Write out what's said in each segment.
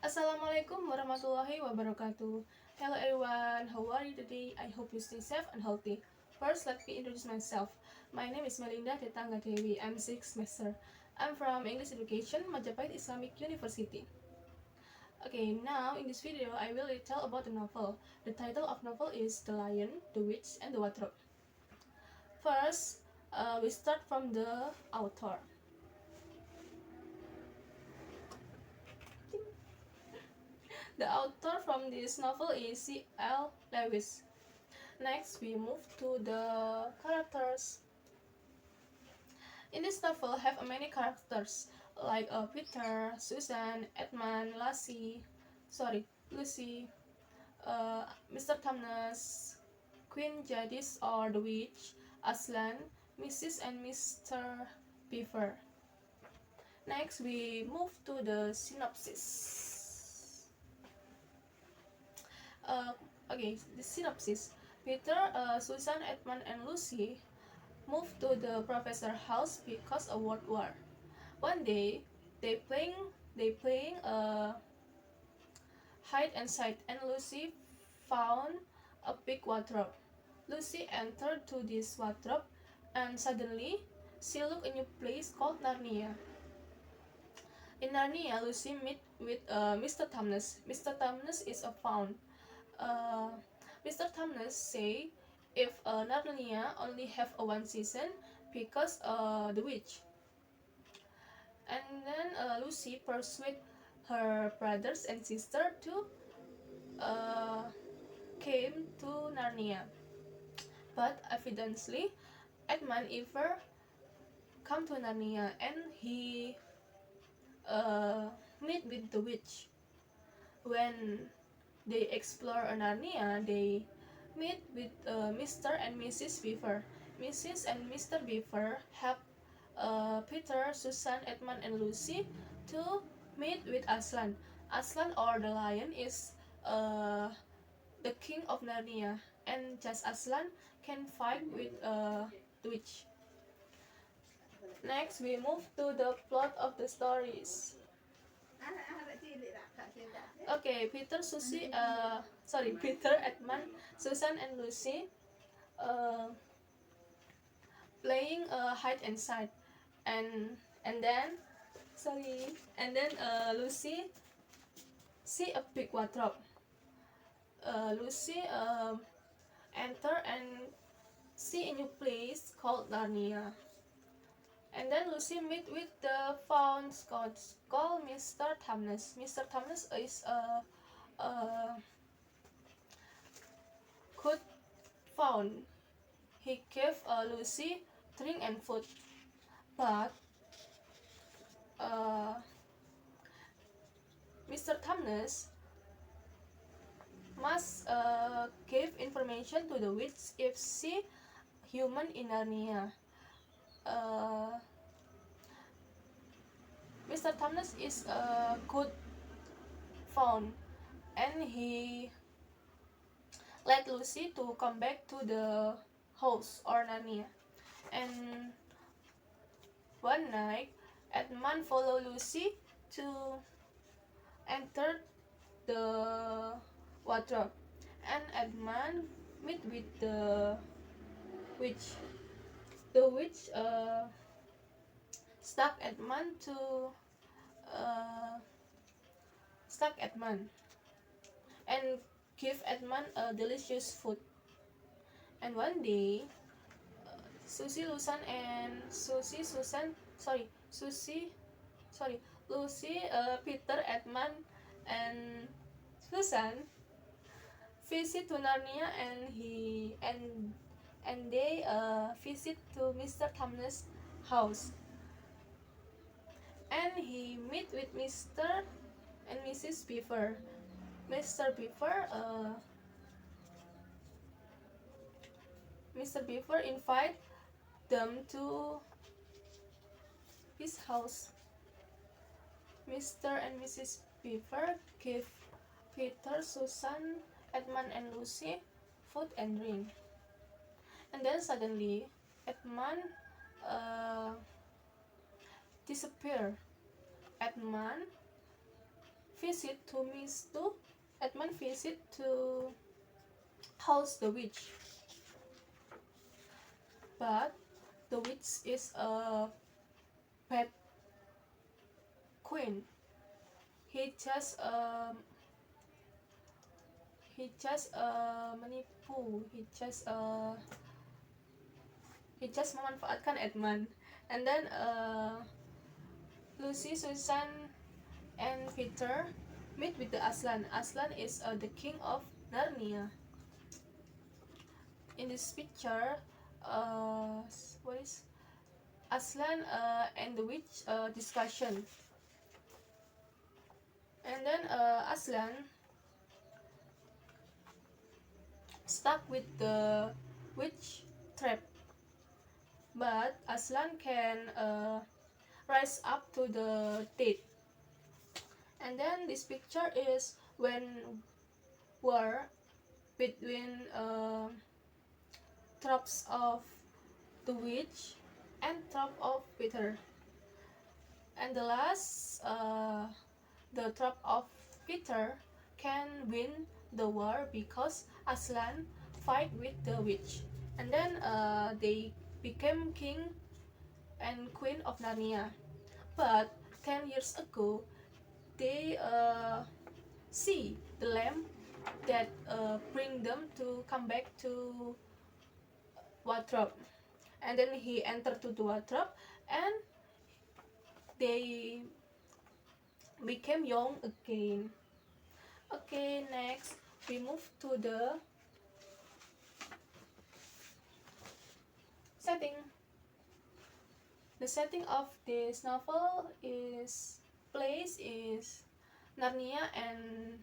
Assalamualaikum warahmatullahi wabarakatuh. Hello everyone, how are you today? I hope you stay safe and healthy. First, let me introduce myself. My name is Melinda, Detha. I'm 6th semester. I'm from English Education, Majapahit-University. Okay, now in this video, I will tell about the novel. The title of novel is The Lion, the Witch, and the Wardrobe. First, we start from the author. The author from this novel is C.L. Lewis. Next, we move to the characters. In this novel, have many characters like Peter, Susan, Edmund, Lucy, Mr. Thomas, Queen Jadis or the Witch, Aslan, Mrs. and Mr. Beaver. Next, we move to the synopsis. The synopsis. Peter, Susan, Edmund, and Lucy moved to the professor's house because of World War. One day, they playing hide and seek, and Lucy found a big wardrobe. Lucy entered to this wardrobe, and suddenly she looked in a place called Narnia. In Narnia, Lucy meet with Mr. Thomas. Mr. Thomas is a faun. Uh, Mr. Thomas say if Narnia only have a one season because the witch. And then Lucy persuade her brothers and sister to came to Narnia. But evidently, Edmund ever come to Narnia and he meet with the witch. When they explore Narnia, they meet with Mr. and Mrs. Beaver. Mrs. and Mr. Beaver help Peter, Susan, Edmund, and Lucy to meet with Aslan. Aslan or the lion is the king of Narnia, and just Aslan can fight with the witch. Next, we move to the plot of the stories. Okay, Peter, Edmund, Susan, and Lucy playing hide and seek, and then Lucy see a big wardrobe. Lucy enter and see a new place called Narnia. And then Lucy meet with the faun called Mr. Thomas. Mr. Thomas is a good faun. He gave Lucy drink and food, but Mr. Thomas must give information to the witch if she human in Narnia. Mr. Thomas is a good faun, and he let Lucy to come back to the house or Narnia. And one night, Edmund follow Lucy to enter the wardrobe, and Edmund meet with the witch. The witch stuck Edmund and give Edmund a delicious food. And one day, Lucy, Peter, Edmund, and Susan visit to Narnia, and they visit to Mr. Thomas' house, and he meet with Mr. and Mrs. Beaver. Mr. Beaver invite them to his house. Mr. and Mrs. Beaver give Peter, Susan, Edmund, and Lucy food and drink. And then suddenly, Edmund disappear. Edmund visit to Miss to Edmund visit to house the witch, but the witch is a bad queen. He just menipu. He just memanfaatkan Edmund. And then Lucy, Susan, and Peter meet with the Aslan. Aslan is the king of Narnia. In this picture, what is Aslan and the witch discussion. And then Aslan stuck with the witch trap, but Aslan can rise up to the date. And then this picture is when war between troops of the witch and troop of Peter. And the last, the troop of Peter can win the war because Aslan fight with the witch. And then they became king and queen of Narnia. But 10 years ago, they see the lamp that bring them to come back to wardrobe. And then he entered to the wardrobe and they became young again. Okay, next we move to the setting. The setting of this novel is place is Narnia and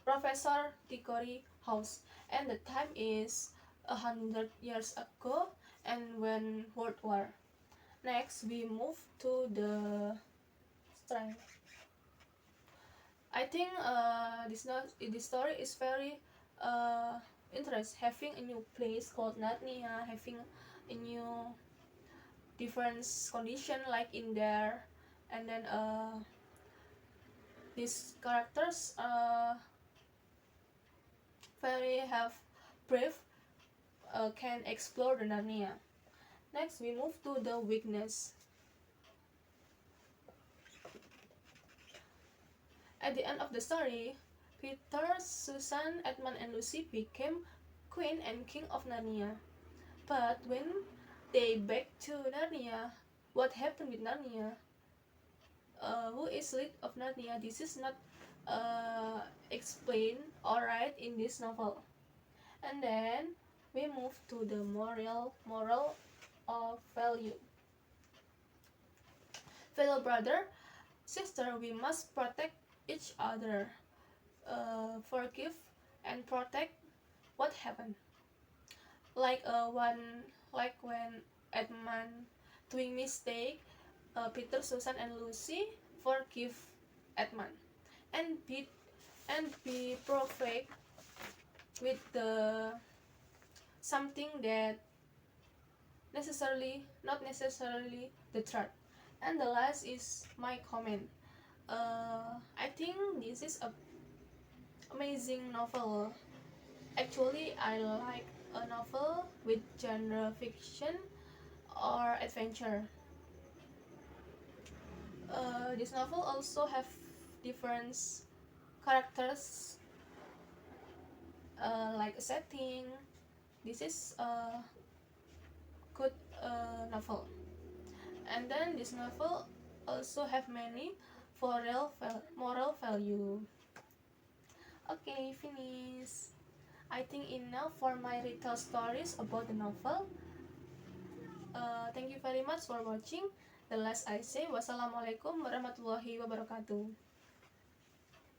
Professor Diggory house, and the time is 100 years ago and when World War. Next we move to the strength. I think this story is very interest, having a new place called Narnia, having a new different condition like in there, and then these characters very have brave, can explore the Narnia. Next we move to the weakness. At the end of the story, Peter, Susan, Edmund, and Lucy became queen and king of Narnia. But when they back to Narnia, what happened with Narnia? Who is lead of Narnia? This is not explained alright in this novel. And then we move to the moral of value. Fellow brother, sister, we must protect each other, forgive and protect what happened. Like when Edmund doing mistake, Peter, Susan, and Lucy forgive Edmund and be perfect with the something that not necessarily the truth. And the last is my comment. I think this is a amazing novel. Actually, I like a novel with genre fiction or adventure. This novel also have different characters, like a setting. This is a good novel. And then this novel also have many moral value. Okay, finish. I think enough for my retail stories about the novel. Thank you very much for watching. The last I say, wassalamualaikum warahmatullahi wabarakatuh.